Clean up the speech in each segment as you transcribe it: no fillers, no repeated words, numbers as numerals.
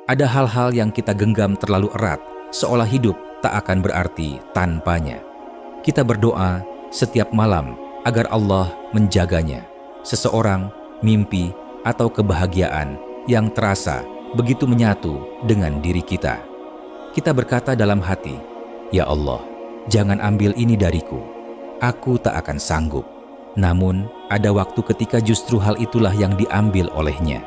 Ada hal-hal yang kita genggam terlalu erat, seolah hidup tak akan berarti tanpanya. Kita berdoa setiap malam agar Allah menjaganya. Seseorang, mimpi, atau kebahagiaan yang terasa begitu menyatu dengan diri kita. Kita berkata dalam hati, "Ya Allah, jangan ambil ini dariku. Aku tak akan sanggup." Namun, ada waktu ketika justru hal itulah yang diambil olehnya.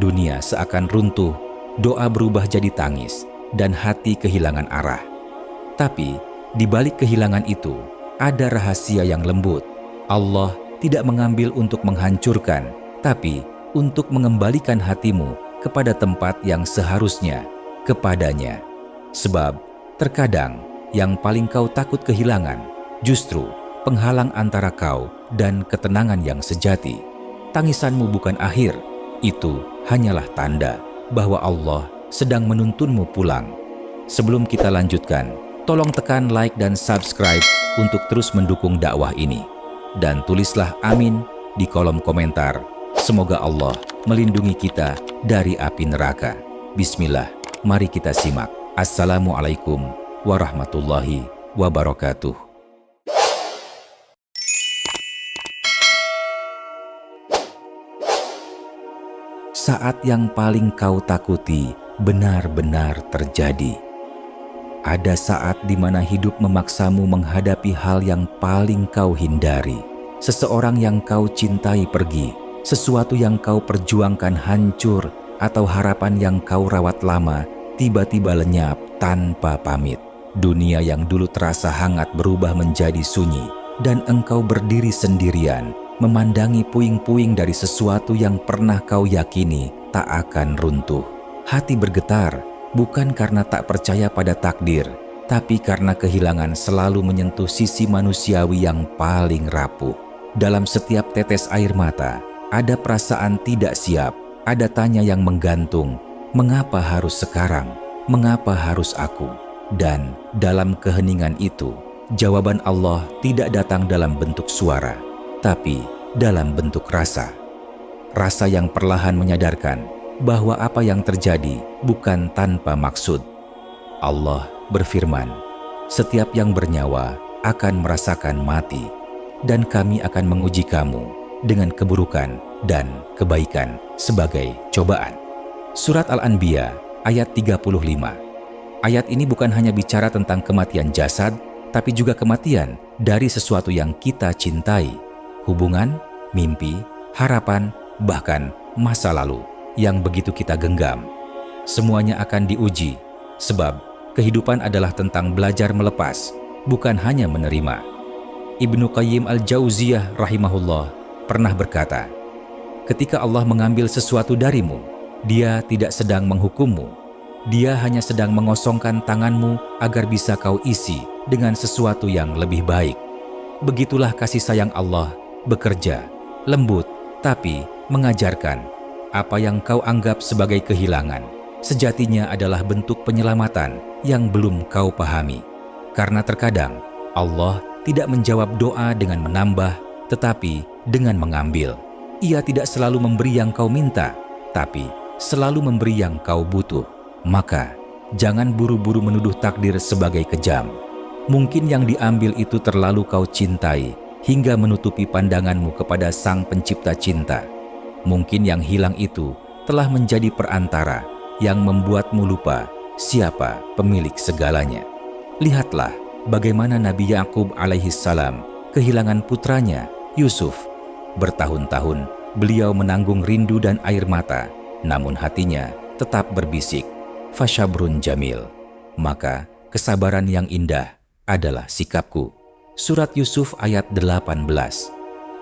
Dunia seakan runtuh, doa berubah jadi tangis, dan hati kehilangan arah. Tapi, di balik kehilangan itu, ada rahasia yang lembut. Allah tidak mengambil untuk menghancurkan, tapi untuk mengembalikan hatimu kepada tempat yang seharusnya, kepadanya. Sebab, terkadang yang paling kau takut kehilangan, justru penghalang antara kau dan ketenangan yang sejati. Tangisanmu bukan akhir, itu hanyalah tanda bahwa Allah sedang menuntunmu pulang. Sebelum kita lanjutkan, tolong tekan like dan subscribe untuk terus mendukung dakwah ini. Dan tulislah amin di kolom komentar. Semoga Allah melindungi kita dari api neraka. Bismillah, mari kita simak. Assalamualaikum warahmatullahi wabarakatuh. Saat yang paling kau takuti benar-benar terjadi. Ada saat di mana hidup memaksamu menghadapi hal yang paling kau hindari. Seseorang yang kau cintai pergi, sesuatu yang kau perjuangkan hancur, atau harapan yang kau rawat lama tiba-tiba lenyap tanpa pamit. Dunia yang dulu terasa hangat berubah menjadi sunyi, dan engkau berdiri sendirian, memandangi puing-puing dari sesuatu yang pernah kau yakini tak akan runtuh. Hati bergetar, bukan karena tak percaya pada takdir, tapi karena kehilangan selalu menyentuh sisi manusiawi yang paling rapuh. Dalam setiap tetes air mata, ada perasaan tidak siap, ada tanya yang menggantung, mengapa harus sekarang, mengapa harus aku? Dan dalam keheningan itu, jawaban Allah tidak datang dalam bentuk suara, tapi dalam bentuk rasa. Rasa yang perlahan menyadarkan bahwa apa yang terjadi bukan tanpa maksud. Allah berfirman, "Setiap yang bernyawa akan merasakan mati, dan kami akan menguji kamu dengan keburukan dan kebaikan sebagai cobaan." Surat Al-Anbiya ayat 35. Ayat ini bukan hanya bicara tentang kematian jasad, tapi juga kematian dari sesuatu yang kita cintai. Hubungan, mimpi, harapan, bahkan masa lalu yang begitu kita genggam. Semuanya akan diuji, sebab kehidupan adalah tentang belajar melepas, bukan hanya menerima. Ibnu Qayyim Al-Jauziyah rahimahullah pernah berkata, "Ketika Allah mengambil sesuatu darimu, Dia tidak sedang menghukummu. Dia hanya sedang mengosongkan tanganmu agar bisa kau isi dengan sesuatu yang lebih baik." Begitulah kasih sayang Allah bekerja, lembut tapi mengajarkan. Apa yang kau anggap sebagai kehilangan, sejatinya adalah bentuk penyelamatan yang belum kau pahami. Karena terkadang Allah tidak menjawab doa dengan menambah, tetapi dengan mengambil. Ia tidak selalu memberi yang kau minta, tapi selalu memberi yang kau butuh. Maka, jangan buru-buru menuduh takdir sebagai kejam. Mungkin yang diambil itu terlalu kau cintai, hingga menutupi pandanganmu kepada Sang Pencipta cinta. Mungkin yang hilang itu telah menjadi perantara yang membuatmu lupa siapa pemilik segalanya. Lihatlah bagaimana Nabi Yakub alaihissalam kehilangan putranya, Yusuf. Bertahun-tahun beliau menanggung rindu dan air mata, namun hatinya tetap berbisik, "Fasyabrun jamil." Maka kesabaran yang indah adalah sikapku. Surat Yusuf ayat 18.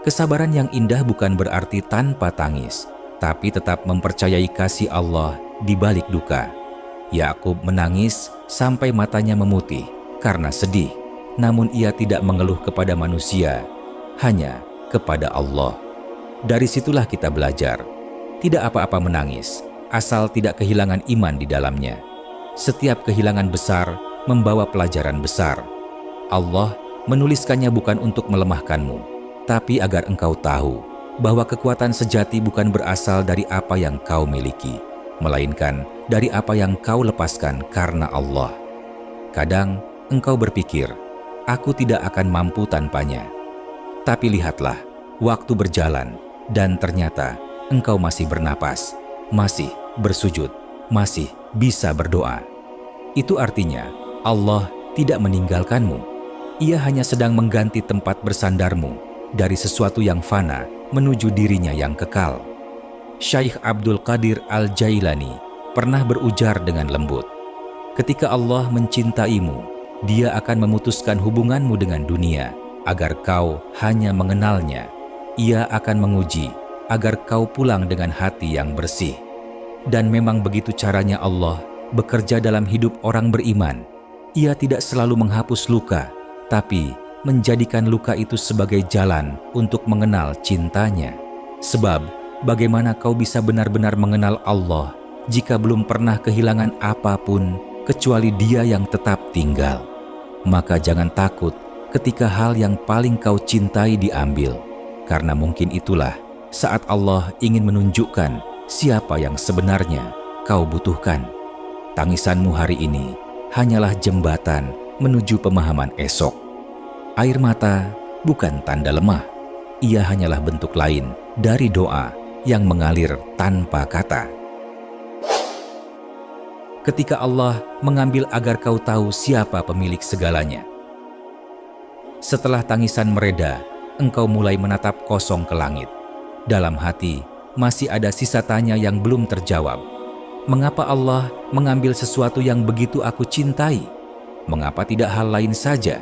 Kesabaran yang indah bukan berarti tanpa tangis, tapi tetap mempercayai kasih Allah di balik duka. Yakub menangis sampai matanya memutih karena sedih, namun ia tidak mengeluh kepada manusia, hanya kepada Allah. Dari situlah kita belajar. Tidak apa-apa menangis, asal tidak kehilangan iman di dalamnya. Setiap kehilangan besar membawa pelajaran besar. Allah menuliskannya bukan untuk melemahkanmu, tapi agar engkau tahu bahwa kekuatan sejati bukan berasal dari apa yang kau miliki, melainkan dari apa yang kau lepaskan karena Allah. Kadang engkau berpikir, aku tidak akan mampu tanpanya. Tapi lihatlah, waktu berjalan dan ternyata engkau masih bernapas, masih bersujud, masih bisa berdoa. Itu artinya Allah tidak meninggalkanmu. Ia hanya sedang mengganti tempat bersandarmu dari sesuatu yang fana menuju dirinya yang kekal. Syekh Abdul Qadir Al-Jailani pernah berujar dengan lembut, ketika Allah mencintaimu, Dia akan memutuskan hubunganmu dengan dunia agar kau hanya mengenalnya. Ia akan menguji agar kau pulang dengan hati yang bersih. Dan memang begitu caranya Allah bekerja dalam hidup orang beriman. Ia tidak selalu menghapus luka, tapi menjadikan luka itu sebagai jalan untuk mengenal cintanya. Sebab, bagaimana kau bisa benar-benar mengenal Allah jika belum pernah kehilangan apapun kecuali Dia yang tetap tinggal? Maka jangan takut ketika hal yang paling kau cintai diambil, karena mungkin itulah saat Allah ingin menunjukkan siapa yang sebenarnya kau butuhkan. Tangisanmu hari ini hanyalah jembatan menuju pemahaman esok. Air mata bukan tanda lemah, ia hanyalah bentuk lain dari doa yang mengalir tanpa kata. Ketika Allah mengambil agar kau tahu siapa pemilik segalanya. Setelah tangisan mereda, engkau mulai menatap kosong ke langit. Dalam hati masih ada sisa tanya yang belum terjawab. Mengapa Allah mengambil sesuatu yang begitu aku cintai? Mengapa tidak hal lain saja?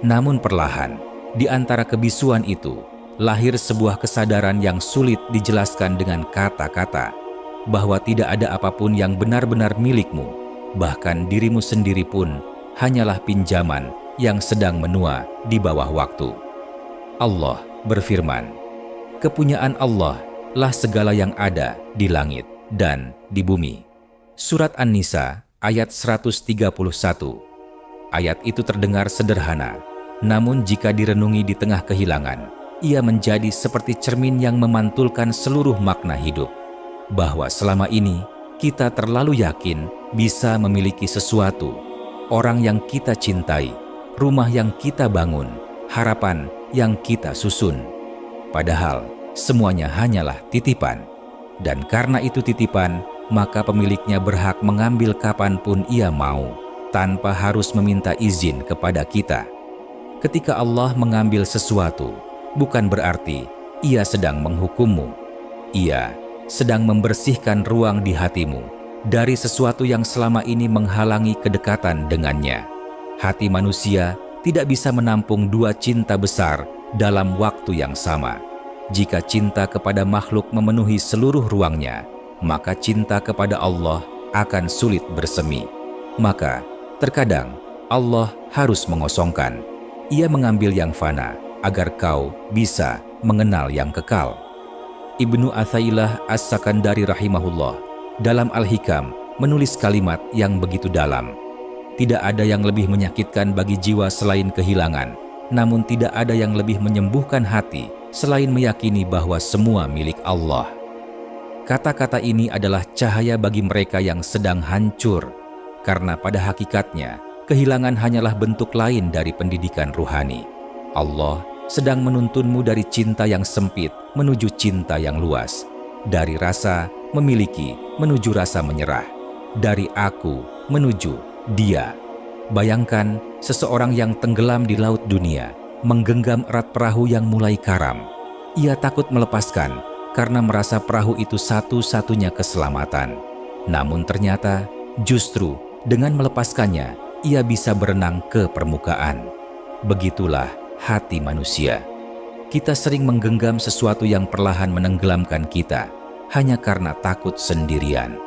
Namun perlahan, di antara kebisuan itu, lahir sebuah kesadaran yang sulit dijelaskan dengan kata-kata, bahwa tidak ada apapun yang benar-benar milikmu, bahkan dirimu sendiri pun hanyalah pinjaman yang sedang menua di bawah waktu. Allah berfirman, kepunyaan Allah lah segala yang ada di langit dan di bumi. Surat An-Nisa ayat 131. Ayat itu terdengar sederhana, namun jika direnungi di tengah kehilangan, ia menjadi seperti cermin yang memantulkan seluruh makna hidup. Bahwa selama ini kita terlalu yakin bisa memiliki sesuatu, orang yang kita cintai, rumah yang kita bangun, harapan yang kita susun. Padahal semuanya hanyalah titipan. Dan karena itu titipan, maka pemiliknya berhak mengambil kapanpun ia mau, tanpa harus meminta izin kepada kita. Ketika Allah mengambil sesuatu, bukan berarti Ia sedang menghukummu. Ia sedang membersihkan ruang di hatimu dari sesuatu yang selama ini menghalangi kedekatan dengannya. Hati manusia tidak bisa menampung dua cinta besar dalam waktu yang sama. Jika cinta kepada makhluk memenuhi seluruh ruangnya, maka cinta kepada Allah akan sulit bersemi. Maka, terkadang Allah harus mengosongkan. Ia mengambil yang fana agar kau bisa mengenal yang kekal. Ibnu Athailah As-Sakandari rahimahullah dalam Al-Hikam menulis kalimat yang begitu dalam. Tidak ada yang lebih menyakitkan bagi jiwa selain kehilangan, namun tidak ada yang lebih menyembuhkan hati selain meyakini bahwa semua milik Allah. Kata-kata ini adalah cahaya bagi mereka yang sedang hancur, karena pada hakikatnya, kehilangan hanyalah bentuk lain dari pendidikan ruhani. Allah sedang menuntunmu dari cinta yang sempit menuju cinta yang luas, dari rasa memiliki menuju rasa menyerah, dari aku menuju Dia. Bayangkan seseorang yang tenggelam di laut dunia, menggenggam erat perahu yang mulai karam. Ia takut melepaskan karena merasa perahu itu satu-satunya keselamatan. Namun ternyata justru dengan melepaskannya, ia bisa berenang ke permukaan. Begitulah hati manusia. Kita sering menggenggam sesuatu yang perlahan menenggelamkan kita hanya karena takut sendirian.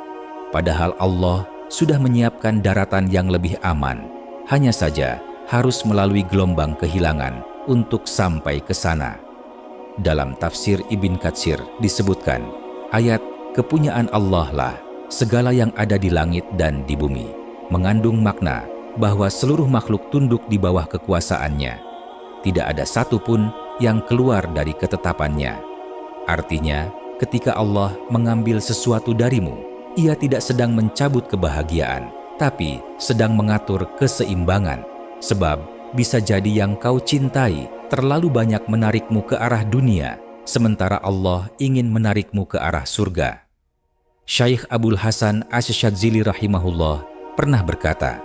Padahal Allah sudah menyiapkan daratan yang lebih aman. Hanya saja harus melalui gelombang kehilangan untuk sampai ke sana. Dalam tafsir Ibn Katsir disebutkan, ayat kepunyaan Allah lah segala yang ada di langit dan di bumi, mengandung makna bahwa seluruh makhluk tunduk di bawah kekuasaannya. Tidak ada satupun yang keluar dari ketetapannya. Artinya, ketika Allah mengambil sesuatu darimu, Ia tidak sedang mencabut kebahagiaan, tapi sedang mengatur keseimbangan. Sebab bisa jadi yang kau cintai terlalu banyak menarikmu ke arah dunia, sementara Allah ingin menarikmu ke arah surga. Syekh Abdul Hasan Asy-Syadzili rahimahullah pernah berkata,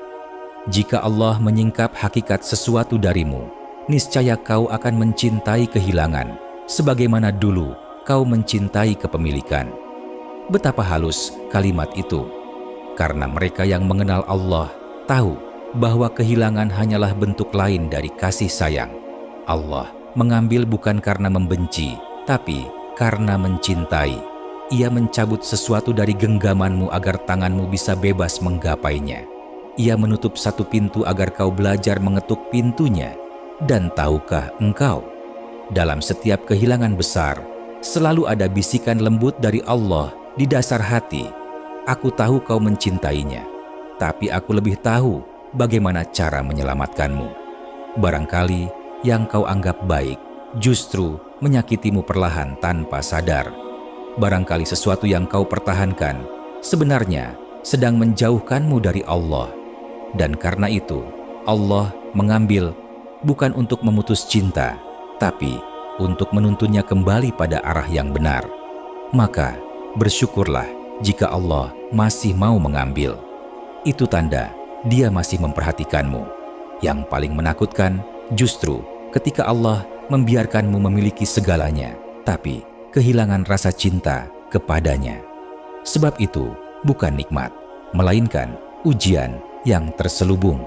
"Jika Allah menyingkap hakikat sesuatu darimu, niscaya kau akan mencintai kehilangan, sebagaimana dulu kau mencintai kepemilikan." Betapa halus kalimat itu, karena mereka yang mengenal Allah tahu bahwa kehilangan hanyalah bentuk lain dari kasih sayang. Allah mengambil bukan karena membenci, tapi karena mencintai. Ia mencabut sesuatu dari genggamanmu agar tanganmu bisa bebas menggapainya. Ia menutup satu pintu agar kau belajar mengetuk pintunya. Dan tahukah engkau, dalam setiap kehilangan besar, selalu ada bisikan lembut dari Allah di dasar hati. Aku tahu kau mencintainya, tapi aku lebih tahu bagaimana cara menyelamatkanmu. Barangkali yang kau anggap baik justru menyakitimu perlahan tanpa sadar. Barangkali sesuatu yang kau pertahankan sebenarnya sedang menjauhkanmu dari Allah. Dan karena itu, Allah mengambil bukan untuk memutus cinta, tapi untuk menuntunnya kembali pada arah yang benar. Maka bersyukurlah jika Allah masih mau mengambil. Itu tanda Dia masih memperhatikanmu. Yang paling menakutkan justru ketika Allah membiarkanmu memiliki segalanya, tapi kehilangan rasa cinta kepadanya. Sebab itu bukan nikmat, melainkan ujian yang terselubung.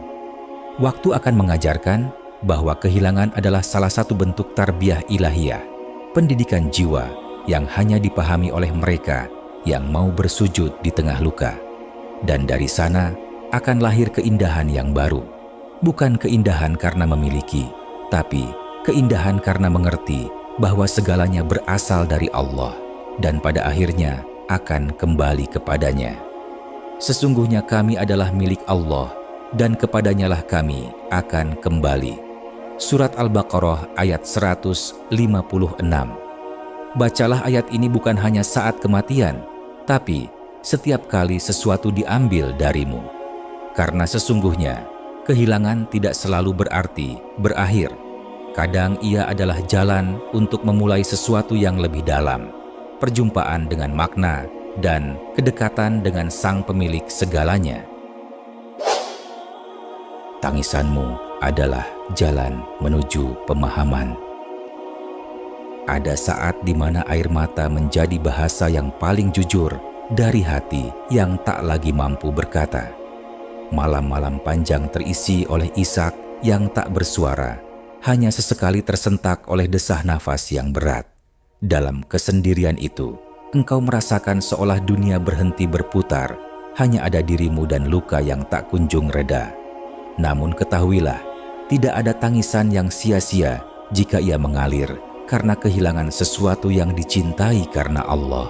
Waktu akan mengajarkan bahwa kehilangan adalah salah satu bentuk tarbiyah ilahiyah, pendidikan jiwa yang hanya dipahami oleh mereka yang mau bersujud di tengah luka. Dan dari sana akan lahir keindahan yang baru. Bukan keindahan karena memiliki, tapi keindahan karena mengerti bahwa segalanya berasal dari Allah dan pada akhirnya akan kembali kepadanya. Sesungguhnya kami adalah milik Allah dan kepadanyalah kami akan kembali. Surat Al-Baqarah ayat 156. Bacalah ayat ini bukan hanya saat kematian, tapi setiap kali sesuatu diambil darimu. Karena sesungguhnya kehilangan tidak selalu berarti berakhir. Kadang ia adalah jalan untuk memulai sesuatu yang lebih dalam, perjumpaan dengan makna dan kedekatan dengan Sang Pemilik segalanya. Tangisanmu adalah jalan menuju pemahaman. Ada saat di mana air mata menjadi bahasa yang paling jujur dari hati yang tak lagi mampu berkata. Malam-malam panjang terisi oleh isak yang tak bersuara, hanya sesekali tersentak oleh desah nafas yang berat. Dalam kesendirian itu, engkau merasakan seolah dunia berhenti berputar, hanya ada dirimu dan luka yang tak kunjung reda. Namun ketahuilah, tidak ada tangisan yang sia-sia jika ia mengalir karena kehilangan sesuatu yang dicintai karena Allah.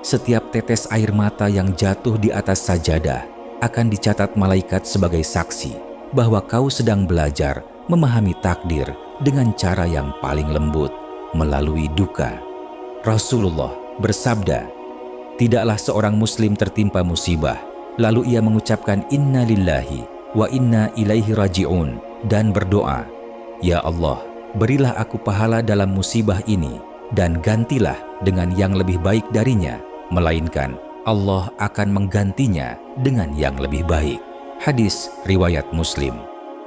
Setiap tetes air mata yang jatuh di atas sajadah akan dicatat malaikat sebagai saksi bahwa kau sedang belajar memahami takdir dengan cara yang paling lembut melalui duka. Rasulullah bersabda, tidaklah seorang muslim tertimpa musibah lalu ia mengucapkan inna lillahi wa inna ilaihi raji'un dan berdoa, ya Allah, berilah aku pahala dalam musibah ini dan gantilah dengan yang lebih baik darinya, melainkan Allah akan menggantinya dengan yang lebih baik. Hadis riwayat Muslim.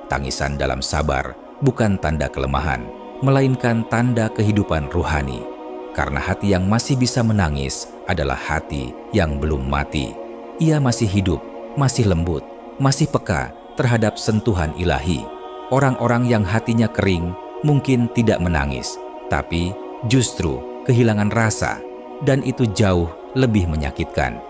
Tangisan dalam sabar bukan tanda kelemahan, melainkan tanda kehidupan ruhani. Karena hati yang masih bisa menangis adalah hati yang belum mati. Ia masih hidup, masih lembut, masih peka terhadap sentuhan ilahi. Orang-orang yang hatinya kering mungkin tidak menangis, tapi justru kehilangan rasa, dan itu jauh lebih menyakitkan.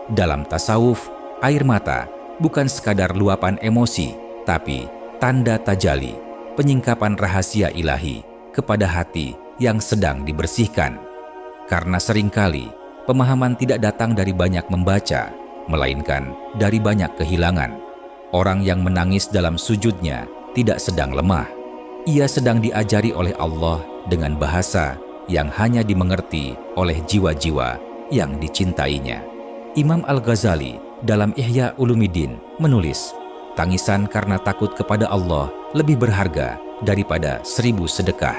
Dalam tasawuf, air mata bukan sekadar luapan emosi, tapi tanda tajali, penyingkapan rahasia ilahi kepada hati yang sedang dibersihkan. Karena seringkali pemahaman tidak datang dari banyak membaca, melainkan dari banyak kehilangan. Orang yang menangis dalam sujudnya tidak sedang lemah. Ia sedang diajari oleh Allah dengan bahasa yang hanya dimengerti oleh jiwa-jiwa yang dicintainya. Imam Al-Ghazali dalam Ihya Ulumuddin menulis, tangisan karena takut kepada Allah lebih berharga daripada 1000 sedekah.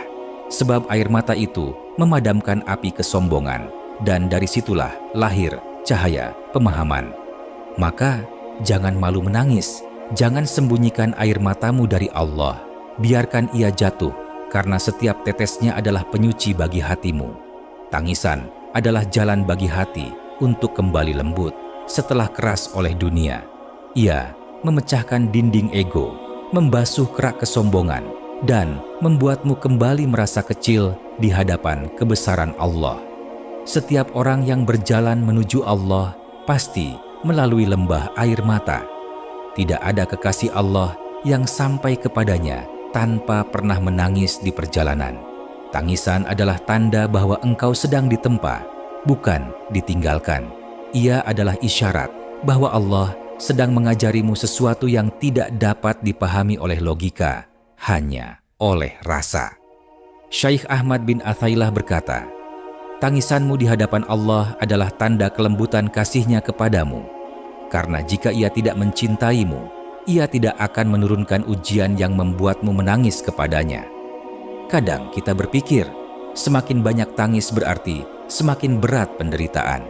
Sebab air mata itu memadamkan api kesombongan, dan dari situlah lahir cahaya pemahaman. Maka jangan malu menangis, jangan sembunyikan air matamu dari Allah. Biarkan ia jatuh, karena setiap tetesnya adalah penyuci bagi hatimu. Tangisan adalah jalan bagi hati untuk kembali lembut setelah keras oleh dunia. Ia memecahkan dinding ego, membasuh kerak kesombongan, dan membuatmu kembali merasa kecil di hadapan kebesaran Allah. Setiap orang yang berjalan menuju Allah pasti melalui lembah air mata. Tidak ada kekasih Allah yang sampai kepadanya tanpa pernah menangis di perjalanan. Tangisan adalah tanda bahwa engkau sedang ditempa, bukan ditinggalkan. Ia adalah isyarat bahwa Allah sedang mengajarimu sesuatu yang tidak dapat dipahami oleh logika, hanya oleh rasa. Syekh Ahmad bin Athaillah berkata, tangisanmu di hadapan Allah adalah tanda kelembutan kasih-Nya kepadamu. Karena jika Ia tidak mencintaimu, Ia tidak akan menurunkan ujian yang membuatmu menangis kepadanya. Kadang kita berpikir, semakin banyak tangis berarti semakin berat penderitaan.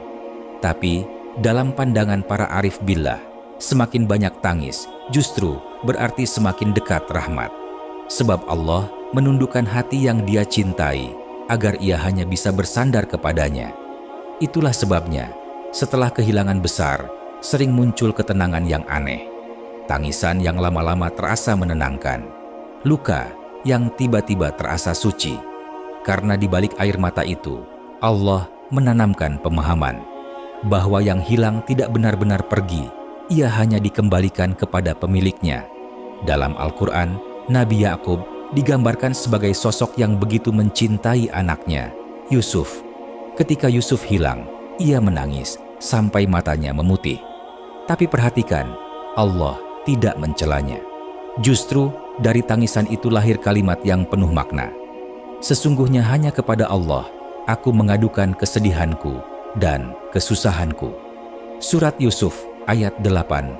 Tapi dalam pandangan para arif billah, semakin banyak tangis justru berarti semakin dekat rahmat. Sebab Allah menundukkan hati yang Dia cintai agar ia hanya bisa bersandar kepadanya. Itulah sebabnya setelah kehilangan besar, sering muncul ketenangan yang aneh. Tangisan yang lama-lama terasa menenangkan. Luka yang tiba-tiba terasa suci. Karena di balik air mata itu, Allah menanamkan pemahaman bahwa yang hilang tidak benar-benar pergi, ia hanya dikembalikan kepada pemiliknya. Dalam Al-Quran, Nabi Yakub digambarkan sebagai sosok yang begitu mencintai anaknya, Yusuf. Ketika Yusuf hilang, ia menangis sampai matanya memutih. Tapi perhatikan, Allah tidak mencelanya. Justru dari tangisan itu lahir kalimat yang penuh makna. Sesungguhnya hanya kepada Allah aku mengadukan kesedihanku dan kesusahanku. Surat Yusuf ayat 86.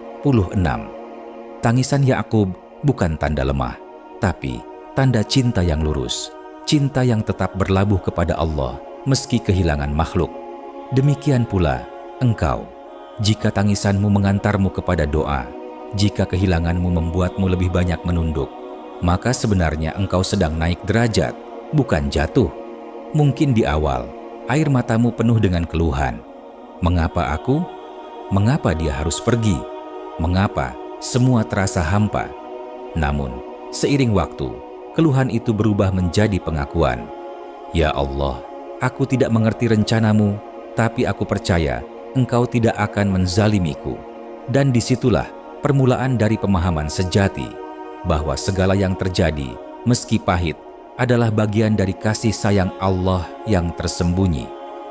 Tangisan Yakub bukan tanda lemah, tapi tanda cinta yang lurus, cinta yang tetap berlabuh kepada Allah meski kehilangan makhluk. Demikian pula engkau, jika tangisanmu mengantarmu kepada doa, jika kehilanganmu membuatmu lebih banyak menunduk, maka sebenarnya engkau sedang naik derajat, bukan jatuh. Mungkin di awal, air matamu penuh dengan keluhan. Mengapa aku? Mengapa dia harus pergi? Mengapa semua terasa hampa? Namun, seiring waktu, keluhan itu berubah menjadi pengakuan. Ya Allah, aku tidak mengerti rencanamu, tapi aku percaya Engkau tidak akan menzalimiku. Dan disitulah permulaan dari pemahaman sejati bahwa segala yang terjadi, meski pahit, adalah bagian dari kasih sayang Allah yang tersembunyi,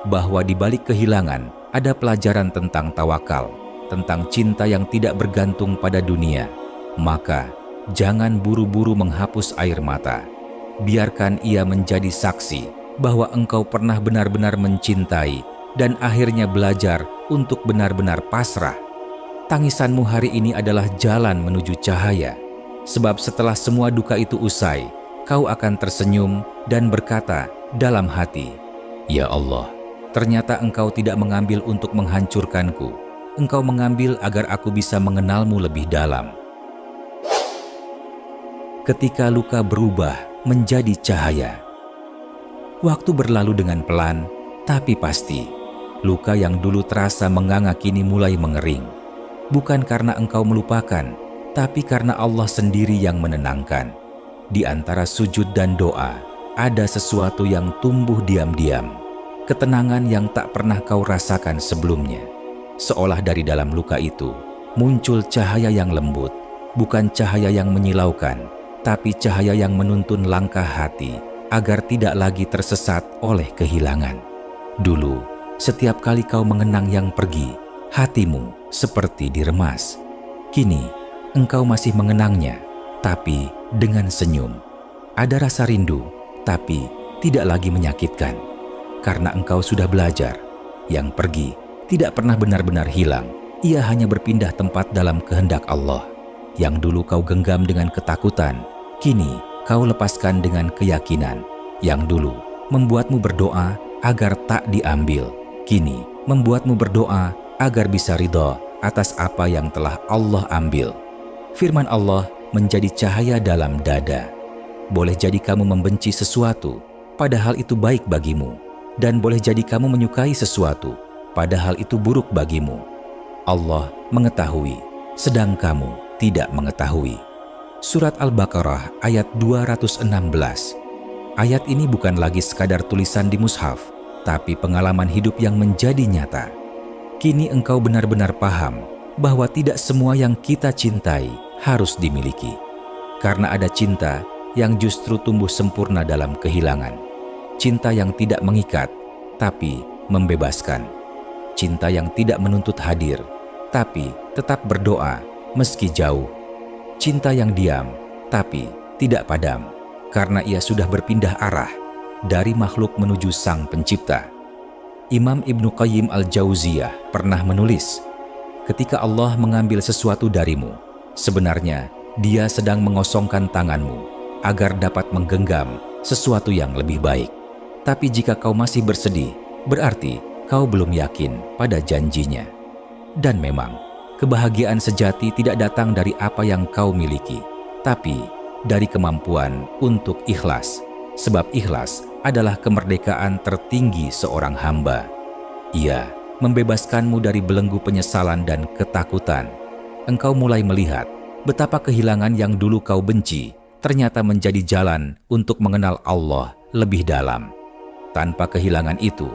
bahwa di balik kehilangan ada pelajaran tentang tawakal, tentang cinta yang tidak bergantung pada dunia. Maka jangan buru-buru menghapus air mata. Biarkan ia menjadi saksi bahwa engkau pernah benar-benar mencintai dan akhirnya belajar untuk benar-benar pasrah. Tangisanmu hari ini adalah jalan menuju cahaya, sebab setelah semua duka itu usai, kau akan tersenyum dan berkata dalam hati, "Ya Allah, ternyata Engkau tidak mengambil untuk menghancurkanku. Engkau mengambil agar aku bisa mengenalmu lebih dalam." Ketika luka berubah menjadi cahaya. Waktu berlalu dengan pelan, tapi pasti. Luka yang dulu terasa menganga kini mulai mengering. Bukan karena engkau melupakan, tapi karena Allah sendiri yang menenangkan. Di antara sujud dan doa, ada sesuatu yang tumbuh diam-diam. Ketenangan yang tak pernah kau rasakan sebelumnya. Seolah dari dalam luka itu, muncul cahaya yang lembut. Bukan cahaya yang menyilaukan, tapi cahaya yang menuntun langkah hati, agar tidak lagi tersesat oleh kehilangan. Dulu, setiap kali kau mengenang yang pergi, hatimu seperti diremas. Kini, engkau masih mengenangnya, tapi dengan senyum. Ada rasa rindu, tapi tidak lagi menyakitkan. Karena engkau sudah belajar, yang pergi tidak pernah benar-benar hilang. Ia hanya berpindah tempat dalam kehendak Allah. Yang dulu kau genggam dengan ketakutan, kini kau lepaskan dengan keyakinan. Yang dulu membuatmu berdoa agar tak diambil, kini membuatmu berdoa agar bisa ridha atas apa yang telah Allah ambil. Firman Allah menjadi cahaya dalam dada. Boleh jadi kamu membenci sesuatu, padahal itu baik bagimu. Dan boleh jadi kamu menyukai sesuatu, padahal itu buruk bagimu. Allah mengetahui, sedang kamu tidak mengetahui. Surat Al-Baqarah ayat 216. Ayat ini bukan lagi sekadar tulisan di mushaf, tapi pengalaman hidup yang menjadi nyata. Kini engkau benar-benar paham bahwa tidak semua yang kita cintai harus dimiliki. Karena ada cinta yang justru tumbuh sempurna dalam kehilangan. Cinta yang tidak mengikat, tapi membebaskan. Cinta yang tidak menuntut hadir, tapi tetap berdoa meski jauh. Cinta yang diam, tapi tidak padam, karena ia sudah berpindah arah dari makhluk menuju Sang Pencipta. Imam Ibnu Qayyim Al-Jauziyah pernah menulis, ketika Allah mengambil sesuatu darimu, sebenarnya Dia sedang mengosongkan tanganmu agar dapat menggenggam sesuatu yang lebih baik. Tapi jika kau masih bersedih, berarti kau belum yakin pada janjinya. Dan memang, kebahagiaan sejati tidak datang dari apa yang kau miliki, tapi dari kemampuan untuk ikhlas. Sebab ikhlas adalah kemerdekaan tertinggi seorang hamba. Ia membebaskanmu dari belenggu penyesalan dan ketakutan. Engkau mulai melihat betapa kehilangan yang dulu kau benci ternyata menjadi jalan untuk mengenal Allah lebih dalam. Tanpa kehilangan itu,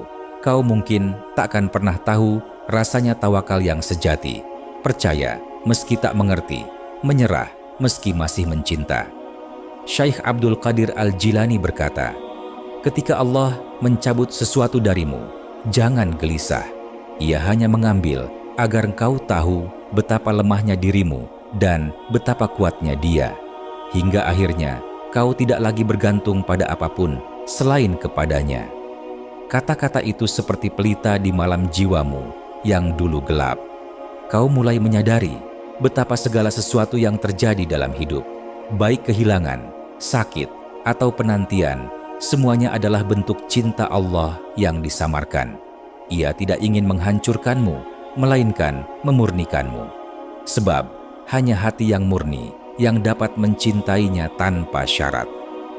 kau mungkin tak akan pernah tahu rasanya tawakal yang sejati, percaya meski tak mengerti, menyerah meski masih mencinta. Syekh Abdul Qadir Al-Jilani berkata, ketika Allah mencabut sesuatu darimu, jangan gelisah. Ia hanya mengambil agar engkau tahu betapa lemahnya dirimu dan betapa kuatnya Dia. Hingga akhirnya kau tidak lagi bergantung pada apapun selain kepadanya. Kata-kata itu seperti pelita di malam jiwamu yang dulu gelap. Kau mulai menyadari betapa segala sesuatu yang terjadi dalam hidup, baik kehilangan, sakit, atau penantian, semuanya adalah bentuk cinta Allah yang disamarkan. Ia tidak ingin menghancurkanmu, melainkan memurnikanmu. Sebab hanya hati yang murni yang dapat mencintainya tanpa syarat.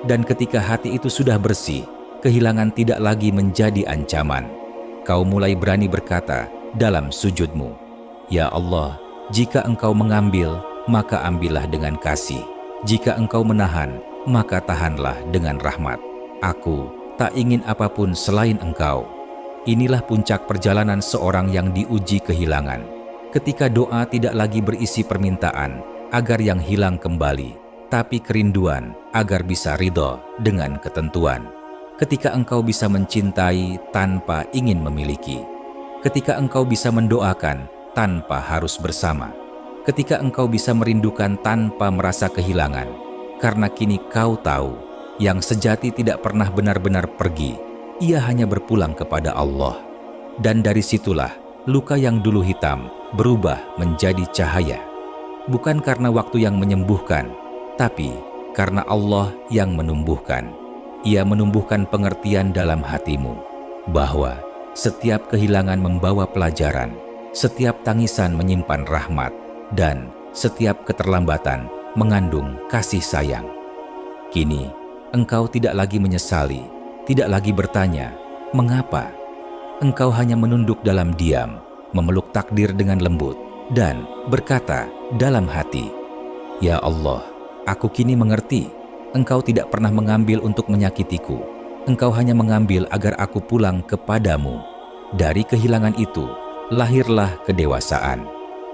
Dan ketika hati itu sudah bersih, kehilangan tidak lagi menjadi ancaman. Kau mulai berani berkata dalam sujudmu, "Ya Allah, jika Engkau mengambil, maka ambillah dengan kasih. Jika Engkau menahan, maka tahanlah dengan rahmat. Aku tak ingin apapun selain Engkau." Inilah puncak perjalanan seorang yang diuji kehilangan. Ketika doa tidak lagi berisi permintaan agar yang hilang kembali, tapi kerinduan agar bisa ridho dengan ketentuan. Ketika engkau bisa mencintai tanpa ingin memiliki. Ketika engkau bisa mendoakan tanpa harus bersama. Ketika engkau bisa merindukan tanpa merasa kehilangan. Karena kini kau tahu, yang sejati tidak pernah benar-benar pergi. Ia hanya berpulang kepada Allah. Dan dari situlah luka yang dulu hitam berubah menjadi cahaya. Bukan karena waktu yang menyembuhkan, tapi karena Allah yang menumbuhkan. Ia menumbuhkan pengertian dalam hatimu bahwa setiap kehilangan membawa pelajaran, setiap tangisan menyimpan rahmat, dan setiap keterlambatan mengandung kasih sayang. Kini engkau tidak lagi menyesali, tidak lagi bertanya, mengapa? Engkau hanya menunduk dalam diam, memeluk takdir dengan lembut, dan berkata dalam hati, "Ya Allah, aku kini mengerti, Engkau tidak pernah mengambil untuk menyakitiku. Engkau hanya mengambil agar aku pulang kepadamu. Dari kehilangan itu, lahirlah kedewasaan.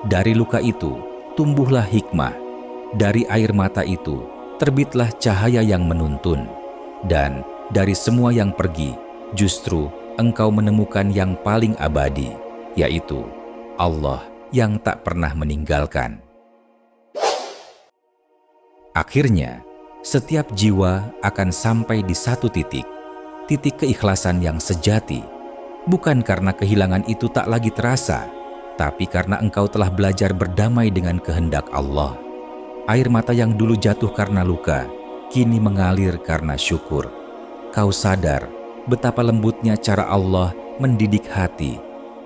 Dari luka itu, tumbuhlah hikmah. Dari air mata itu, terbitlah cahaya yang menuntun. Dan dari semua yang pergi, justru engkau menemukan yang paling abadi, yaitu Allah yang tak pernah meninggalkan." Akhirnya, setiap jiwa akan sampai di satu titik keikhlasan yang sejati. bukan karena kehilangan itu tak lagi terasa, tapi karena engkau telah belajar berdamai dengan kehendak Allah. Air mata yang dulu jatuh karena luka, kini mengalir karena syukur. Kau sadar betapa lembutnya cara Allah mendidik hati.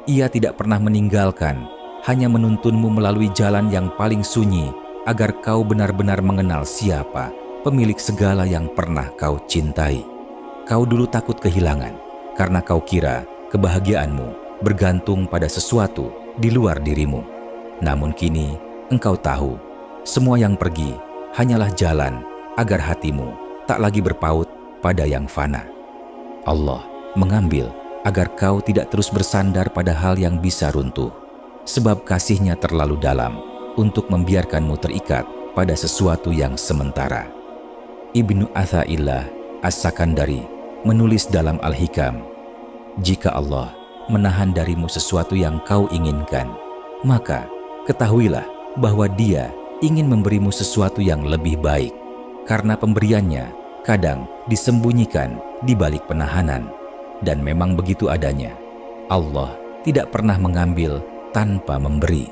Ia tidak pernah meninggalkan, hanya menuntunmu melalui jalan yang paling sunyi agar kau benar-benar mengenal siapa pemilik segala yang pernah kau cintai. Kau dulu takut kehilangan karena kau kira kebahagiaanmu bergantung pada sesuatu di luar dirimu. Namun kini engkau tahu, semua yang pergi hanyalah jalan agar hatimu tak lagi berpaut pada yang fana. Allah mengambil agar kau tidak terus bersandar pada hal yang bisa runtuh, sebab kasih-Nya terlalu dalam untuk membiarkanmu terikat pada sesuatu yang sementara. Ibnu Athaillah As-Sakandari menulis dalam Al-Hikam, jika Allah menahan darimu sesuatu yang kau inginkan, maka ketahuilah bahwa Dia ingin memberimu sesuatu yang lebih baik, karena pemberiannya kadang disembunyikan di balik penahanan. Dan memang begitu adanya. Allah tidak pernah mengambil tanpa memberi.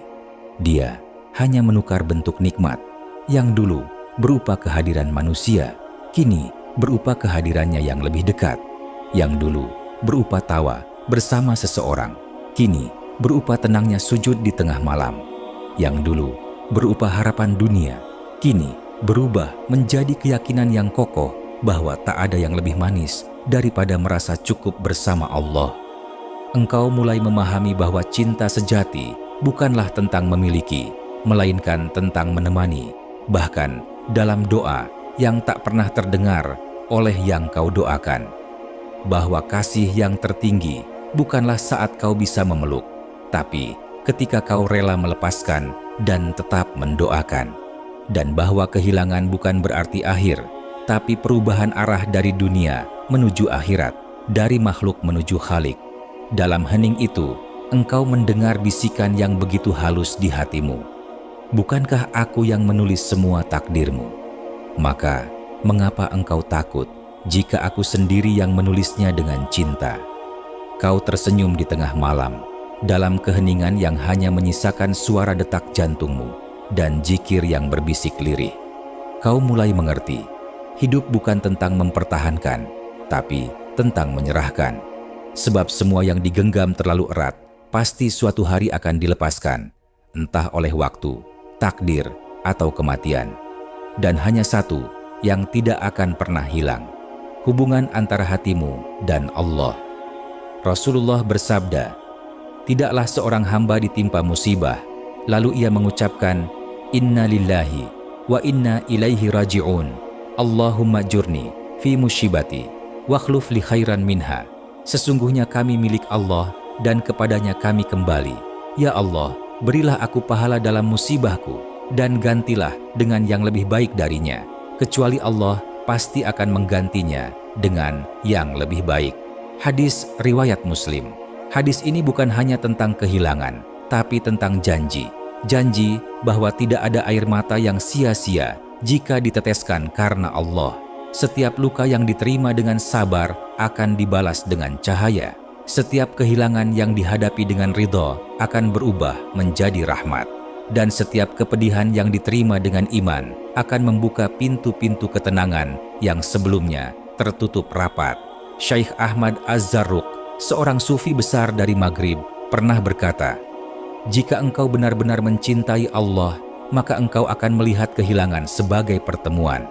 Dia hanya menukar bentuk nikmat yang dulu berupa kehadiran manusia, kini berupa kehadirannya yang lebih dekat. Yang dulu berupa tawa bersama seseorang, kini berupa tenangnya sujud di tengah malam. Yang dulu berupa harapan dunia, kini berubah menjadi keyakinan yang kokoh bahwa tak ada yang lebih manis daripada merasa cukup bersama Allah. Engkau mulai memahami bahwa cinta sejati bukanlah tentang memiliki, melainkan tentang menemani, bahkan dalam doa yang tak pernah terdengar oleh yang kau doakan. Bahwa kasih yang tertinggi bukanlah saat kau bisa memeluk, tapi ketika kau rela melepaskan dan tetap mendoakan. Dan bahwa kehilangan bukan berarti akhir, tapi perubahan arah dari dunia menuju akhirat, dari makhluk menuju Khalik. Dalam hening itu, engkau mendengar bisikan yang begitu halus di hatimu. Bukankah aku yang menulis semua takdirmu? Maka, mengapa engkau takut jika aku sendiri yang menulisnya dengan cinta? Kau tersenyum di tengah malam, dalam keheningan yang hanya menyisakan suara detak jantungmu dan zikir yang berbisik lirih. Kau mulai mengerti, hidup bukan tentang mempertahankan, tapi tentang menyerahkan. Sebab semua yang digenggam terlalu erat pasti suatu hari akan dilepaskan, entah oleh waktu, takdir, atau kematian. Dan hanya satu yang tidak akan pernah hilang, hubungan antara hatimu dan Allah. Rasulullah bersabda, tidaklah seorang hamba ditimpa musibah, lalu ia mengucapkan, Inna lillahi wa inna ilaihi raji'un. Allahumma jurni fi musibati wakhluf li khairan minha. Sesungguhnya kami milik Allah dan kepadanya kami kembali. Ya Allah, berilah aku pahala dalam musibahku dan gantilah dengan yang lebih baik darinya. Kecuali Allah pasti akan menggantinya dengan yang lebih baik. Hadis riwayat Muslim. Hadis ini bukan hanya tentang kehilangan, tapi tentang janji. Janji bahwa tidak ada air mata yang sia-sia jika diteteskan karena Allah. Setiap luka yang diterima dengan sabar akan dibalas dengan cahaya. Setiap kehilangan yang dihadapi dengan ridha akan berubah menjadi rahmat. Dan setiap kepedihan yang diterima dengan iman akan membuka pintu-pintu ketenangan yang sebelumnya tertutup rapat. Syekh Ahmad Az-Zarruq, seorang sufi besar dari Maghrib, pernah berkata, jika engkau benar-benar mencintai Allah, maka engkau akan melihat kehilangan sebagai pertemuan.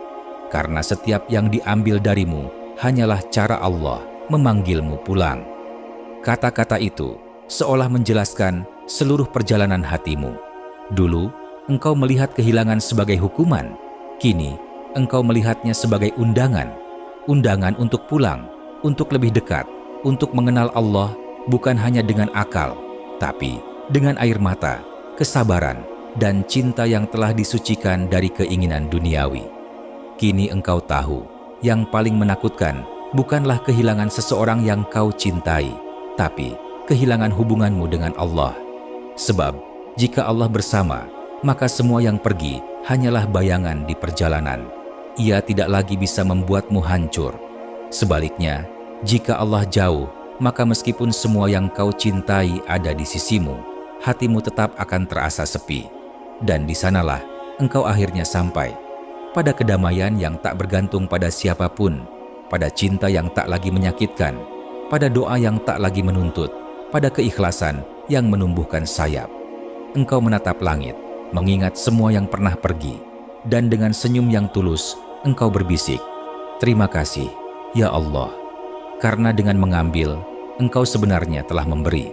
Karena setiap yang diambil darimu hanyalah cara Allah memanggilmu pulang. Kata-kata itu seolah menjelaskan seluruh perjalanan hatimu. Dulu, engkau melihat kehilangan sebagai hukuman. Kini, engkau melihatnya sebagai undangan. Undangan untuk pulang, untuk lebih dekat, untuk mengenal Allah bukan hanya dengan akal, tapi dengan air mata, kesabaran, dan cinta yang telah disucikan dari keinginan duniawi. Kini engkau tahu, yang paling menakutkan bukanlah kehilangan seseorang yang kau cintai, tapi kehilangan hubunganmu dengan Allah. Sebab, jika Allah bersama, maka semua yang pergi hanyalah bayangan di perjalanan. Ia tidak lagi bisa membuatmu hancur. Sebaliknya, jika Allah jauh, maka meskipun semua yang kau cintai ada di sisimu, hatimu tetap akan terasa sepi. Dan di sanalah engkau akhirnya sampai pada kedamaian yang tak bergantung pada siapapun, pada cinta yang tak lagi menyakitkan, pada doa yang tak lagi menuntut, pada keikhlasan yang menumbuhkan sayap. Engkau menatap langit, mengingat semua yang pernah pergi, dan dengan senyum yang tulus, engkau berbisik, "Terima kasih, ya Allah, karena dengan mengambil, engkau sebenarnya telah memberi.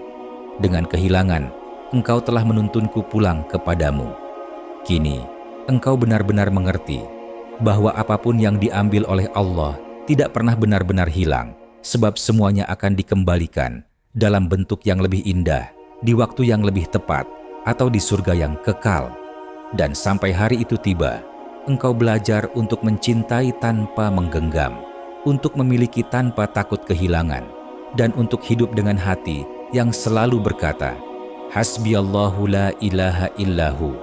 Dengan kehilangan, engkau telah menuntunku pulang kepadamu. Kini, engkau benar-benar mengerti bahwa apapun yang diambil oleh Allah tidak pernah benar-benar hilang, sebab semuanya akan dikembalikan dalam bentuk yang lebih indah, di waktu yang lebih tepat, atau di surga yang kekal. Dan sampai hari itu tiba, engkau belajar untuk mencintai tanpa menggenggam, untuk memiliki tanpa takut kehilangan, dan untuk hidup dengan hati yang selalu berkata, Hasbiyallahu la ilaha illahu,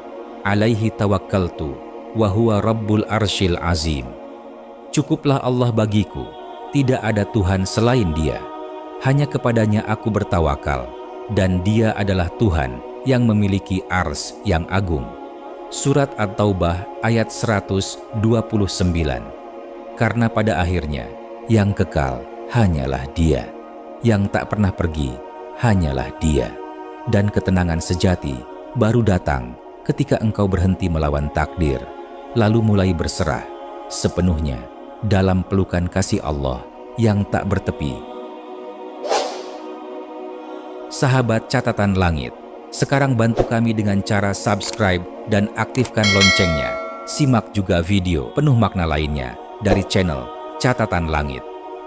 alaihi tawakkaltu, wa huwa rabbul arsyil azim. Cukuplah Allah bagiku, tidak ada Tuhan selain Dia. Hanya kepadanya aku bertawakal, dan Dia adalah Tuhan yang memiliki ars yang agung. Surat At-Taubah ayat 129. Karena pada akhirnya, yang kekal hanyalah Dia, yang tak pernah pergi hanyalah Dia. Dan ketenangan sejati baru datang ketika engkau berhenti melawan takdir, lalu mulai berserah sepenuhnya dalam pelukan kasih Allah yang tak bertepi. Sahabat Catatan Langit, sekarang bantu kami dengan cara subscribe dan aktifkan loncengnya. Simak juga video penuh makna lainnya dari channel Catatan Langit.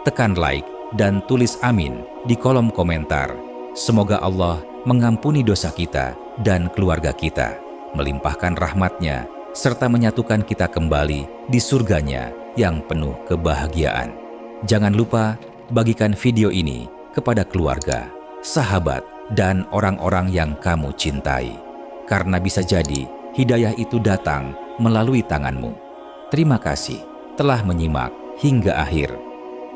Tekan like dan tulis amin di kolom komentar. Semoga Allah mengampuni dosa kita dan keluarga kita, melimpahkan rahmat-Nya, serta menyatukan kita kembali di surga-Nya yang penuh kebahagiaan. Jangan lupa bagikan video ini kepada keluarga, sahabat, dan orang-orang yang kamu cintai. Karena bisa jadi hidayah itu datang melalui tanganmu. Terima kasih telah menyimak hingga akhir.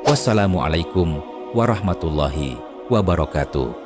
Wassalamualaikum warahmatullahi wabarakatuh.